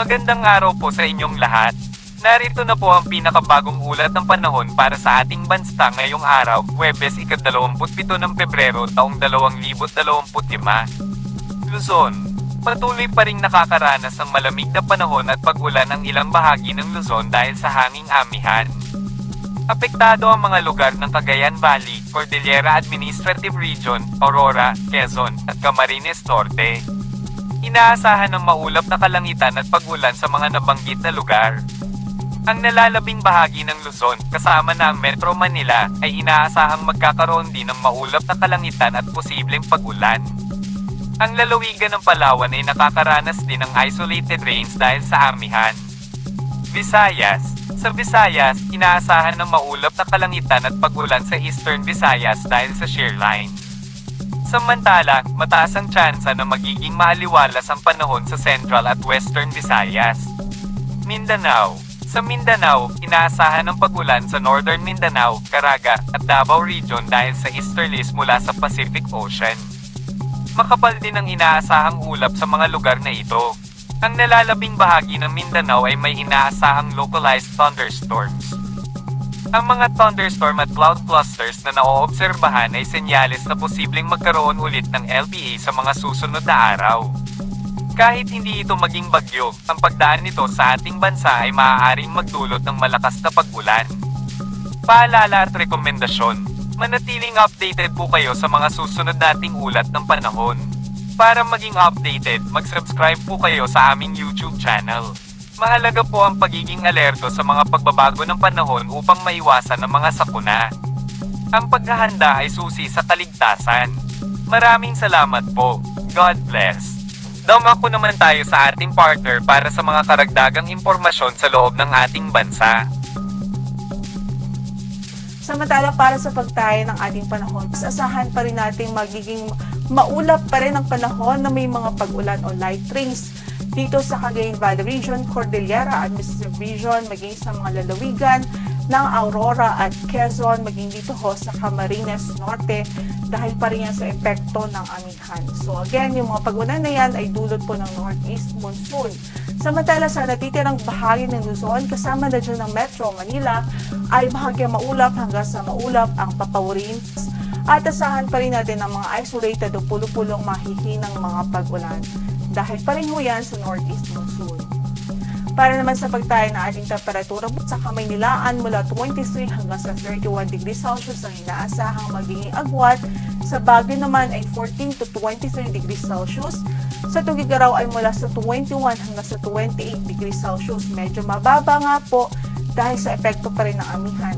Magandang araw po sa inyong lahat. Narito na po ang pinakabagong ulat ng panahon para sa ating bansa ngayong araw, Huwebes, ika-27 ng Pebrero, taong 2025. Luzon. Patuloy pa ring nakakaranas ng malamig na panahon at pag-ulan ang ilang bahagi ng Luzon dahil sa hanging amihan. Apektado ang mga lugar ng Cagayan Valley, Cordillera Administrative Region, Aurora, Quezon, at Camarines Norte. Inaasahan ng maulap na kalangitan at pag-ulan sa mga nabanggit na lugar. Ang nalalabing bahagi ng Luzon, kasama na ang Metro Manila, ay inaasahang magkakaroon din ng maulap na kalangitan at posibleng pag-ulan. Ang lalawigan ng Palawan ay nakakaranas din ng isolated rains dahil sa amihan. Visayas. Sa Visayas, inaasahan ng maulap na kalangitan at pag-ulan sa Eastern Visayas dahil sa shear line. Samantala, mataas ang tsansa na magiging maaliwalas ang panahon sa Central at Western Visayas. Mindanao. Sa Mindanao, inaasahan ng pag-ulan sa Northern Mindanao, Caraga, at Davao Region dahil sa easterlies mula sa Pacific Ocean. Makapal din ang inaasahang ulap sa mga lugar na ito. Ang nalalabing bahagi ng Mindanao ay may inaasahang localized thunderstorms. Ang mga thunderstorm at cloud clusters na naoobserbahan ay senyales na posibleng magkaroon ulit ng LPA sa mga susunod na araw. Kahit hindi ito maging bagyo, ang pagdaan nito sa ating bansa ay maaaring magdulot ng malakas na pag-ulan. Paalala at rekomendasyon, manatiling updated po kayo sa mga susunod nating ulat ng panahon. Para maging updated, mag-subscribe po kayo sa aming YouTube channel. Mahalaga po ang pagiging alerto sa mga pagbabago ng panahon upang maiwasan ang mga sakuna. Ang paghahanda ay susi sa kaligtasan. Maraming salamat po. God bless. Dumako naman tayo sa ating partner para sa mga karagdagang impormasyon sa loob ng ating bansa. Samantala, para sa pagtayo ng ating panahon, asahan pa rin natin magiging maulap pa rin ang panahon na may mga pag-ulan o light rains dito sa Cagayan Valley Region, Cordillera Administrative Region, maging sa mga lalawigan ng Aurora at Quezon, maging dito ho sa Camarines Norte, dahil pa rin yan sa epekto ng amihan. So again, yung mga pag-ulan na yan ay dulot po ng northeast monsoon. Samantala sa natitirang bahagi ng Luzon, kasama na dyan ng Metro Manila, ay bahagya maulap hanggang sa maulap ang papawirin. At asahan pa rin natin ang mga isolated o pulo-pulong mahihinang mga pag-ulan dahil pa rin ho yan sa northeast monsoon. Para naman sa pagtayo ng ating temperatura sa Kamaynilaan mula 23 hanggang sa 31 degrees Celsius ang inaasahang magiging agwat. Sa Baguio naman ay 14 to 23 degrees Celsius. Sa Tuguegarao ay mula sa 21 hanggang sa 28 degrees Celsius. Medyo mababa nga po dahil sa epekto pa rin ng amihan.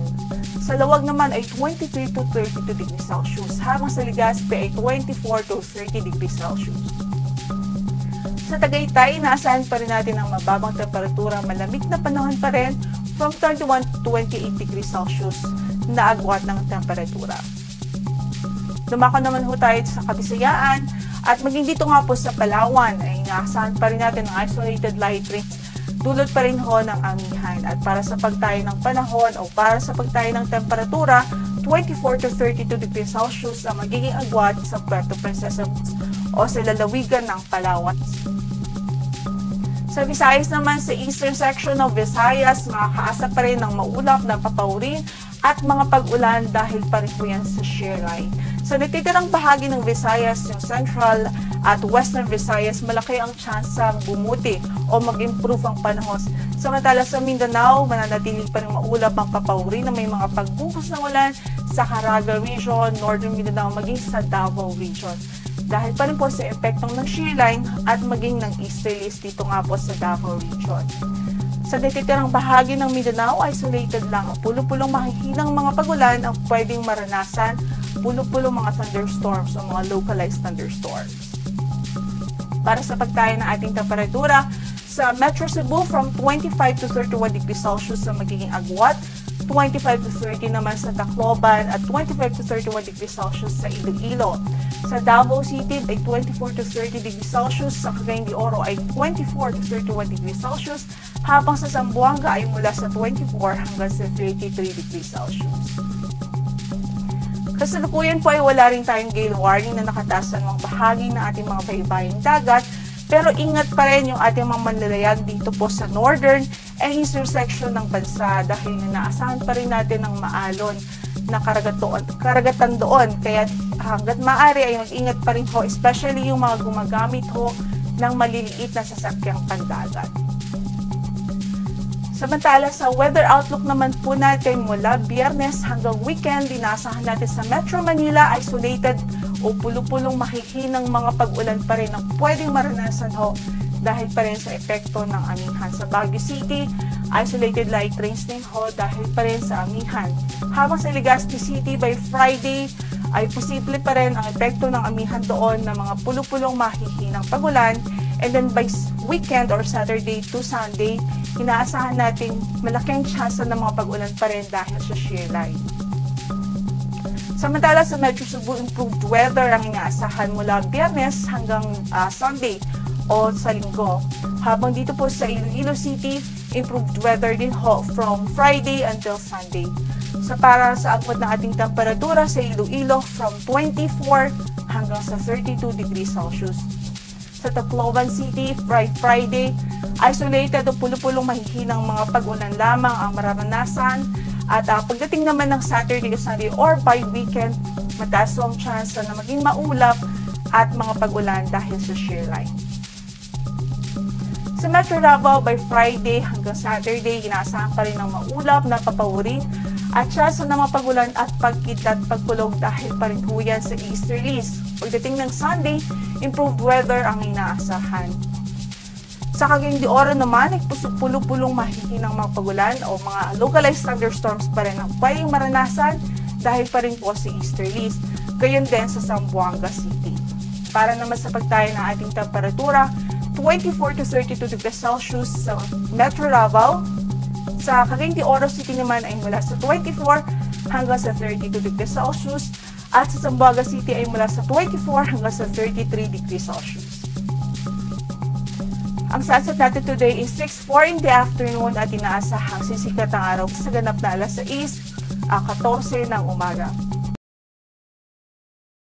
Sa Lawag naman ay 23 to 32 degrees Celsius, habang sa Legazpi ay 24 to 30 degrees Celsius. Sa Tagaytay, inaasahan pa rin natin ang mababang temperatura, malamig na panahon pa rin from 31 to 28 degrees Celsius na agwat ng temperatura. Dumako naman ho tayo sa Kabisayaan at maging dito nga po sa Palawan ay inaasahan pa rin natin ang isolated light rains dulot pa rin ho ng amihan. At para sa pagtayo ng panahon o para sa pagtayo ng temperatura, 24 to 32 degrees Celsius ang magiging agwat sa Puerto Princesa o sa lalawigan ng Palawan. Sa Visayas naman, sa eastern section ng Visayas, makakaasa pa rin ng maulap na papawirin at mga pag-ulan dahil pa rin po yan sa shear line. Sa natitirang bahagi ng Visayas, yung Central at Western Visayas, malaki ang tsansang bumuti o mag-improve ang panahon. Samantala sa Mindanao, mananatili pa rin maulap ang papawirin na may mga pagbuhos ng ulan sa Caraga Region, Northern Mindanao, maging sa Davao Region. Dahil pa rin po sa epektong ng shear line at maging ng easterlies dito nga po sa Davao Region. Sa natitirang bahagi ng Mindanao, isolated lang ang pulo-pulong mahihinang mga pagulan ang pwedeng maranasan, pulo-pulong mga thunderstorms o mga localized thunderstorms. Para sa pagtayo ng ating temperatura, sa Metro Cebu from 25 to 31 degrees Celsius ang magiging agwat, 25 to 30 naman sa Tacloban at 25 to 31 degrees Celsius sa Iloilo. Sa Davao City ay 24 to 30 degrees Celsius, sa Cagayan de Oro ay 24 to 31 degrees Celsius, habang sa Zamboanga ay mula sa 24 hanggang sa 33 degrees Celsius. Kasalukuyan po ay wala rin tayong gale warning na nakataas sa mga bahagi ng ating mga baybaying dagat Pero ingat pa rin yung ating mga manlalayag dito po sa northern and eastern section ng bansa dahil inaasahan pa rin natin ng maalon na karagatan doon. Kaya hanggat maaari ay mag-ingat pa rin ho, especially yung mga gumagamit ho ng maliliit na sasakyang pandagat. Samantala sa weather outlook naman po natin mula Biyernes hanggang weekend, dinaasahan natin sa Metro Manila, isolated o pulo-pulong mahihinang mga pag-ulan pa rin ang pwedeng maranasan ho dahil pa rin sa epekto ng amihan. Sa Baguio City, isolated light rains din ho dahil pa rin sa amihan. Habang sa Legazpi City, by Friday ay posible pa rin ang epekto ng amihan doon ng mga pulo-pulong mahihinang pag-ulan. And then by weekend or Saturday to Sunday, inaasahan natin malaking tsansa ng mga pag-ulan pa rin dahil sa shear line. Samantala sa Metro Cebu, improved weather ang inaasahan mula Biyernes hanggang Sunday o sa Linggo. Habang dito po sa Iloilo City, improved weather din ho from Friday until Sunday. Para sa agwat ng ating temperatura sa Iloilo, from 24 hanggang sa 32 degrees Celsius. Sa Tacloban City, Friday, isolated o pulo-pulong mahihinang mga pag-ulan lamang ang mararanasan. At pagdating naman ng Saturday o Sunday or by weekend, mataas ang chance na maging maulap at mga pag-ulan dahil sa shear line. Sa Metro Davao, by Friday hanggang Saturday, inaasahan pa rin ng maulap na papawirin at chance ng mga pag-ulan at pagkidlat pagkulog dahil pa rin huyan sa easterlies. Pagdating ng Sunday, improved weather ang inaasahan. Sa Cagayan de Oro naman, ay pulo-pulong mahihinang mga pagulan o mga localized thunderstorms pa rin ang pwedeng maranasan dahil pa rin po sa easterlies. Gayon din sa Zamboanga City. Para naman sa pagtayo ng ating temperatura, 24 to 32 degrees Celsius sa Metro Davao. Sa Cagayan de Oro City naman ay mula sa 24 hanggang sa 32 degrees Celsius at sa Zamboanga City ay mula sa 24 hanggang sa 33 degrees Celsius. Ang sunset natin today is 6:04 in the afternoon at inaasahang sisikat ang araw sa ganap na alas 6:14 ng umaga.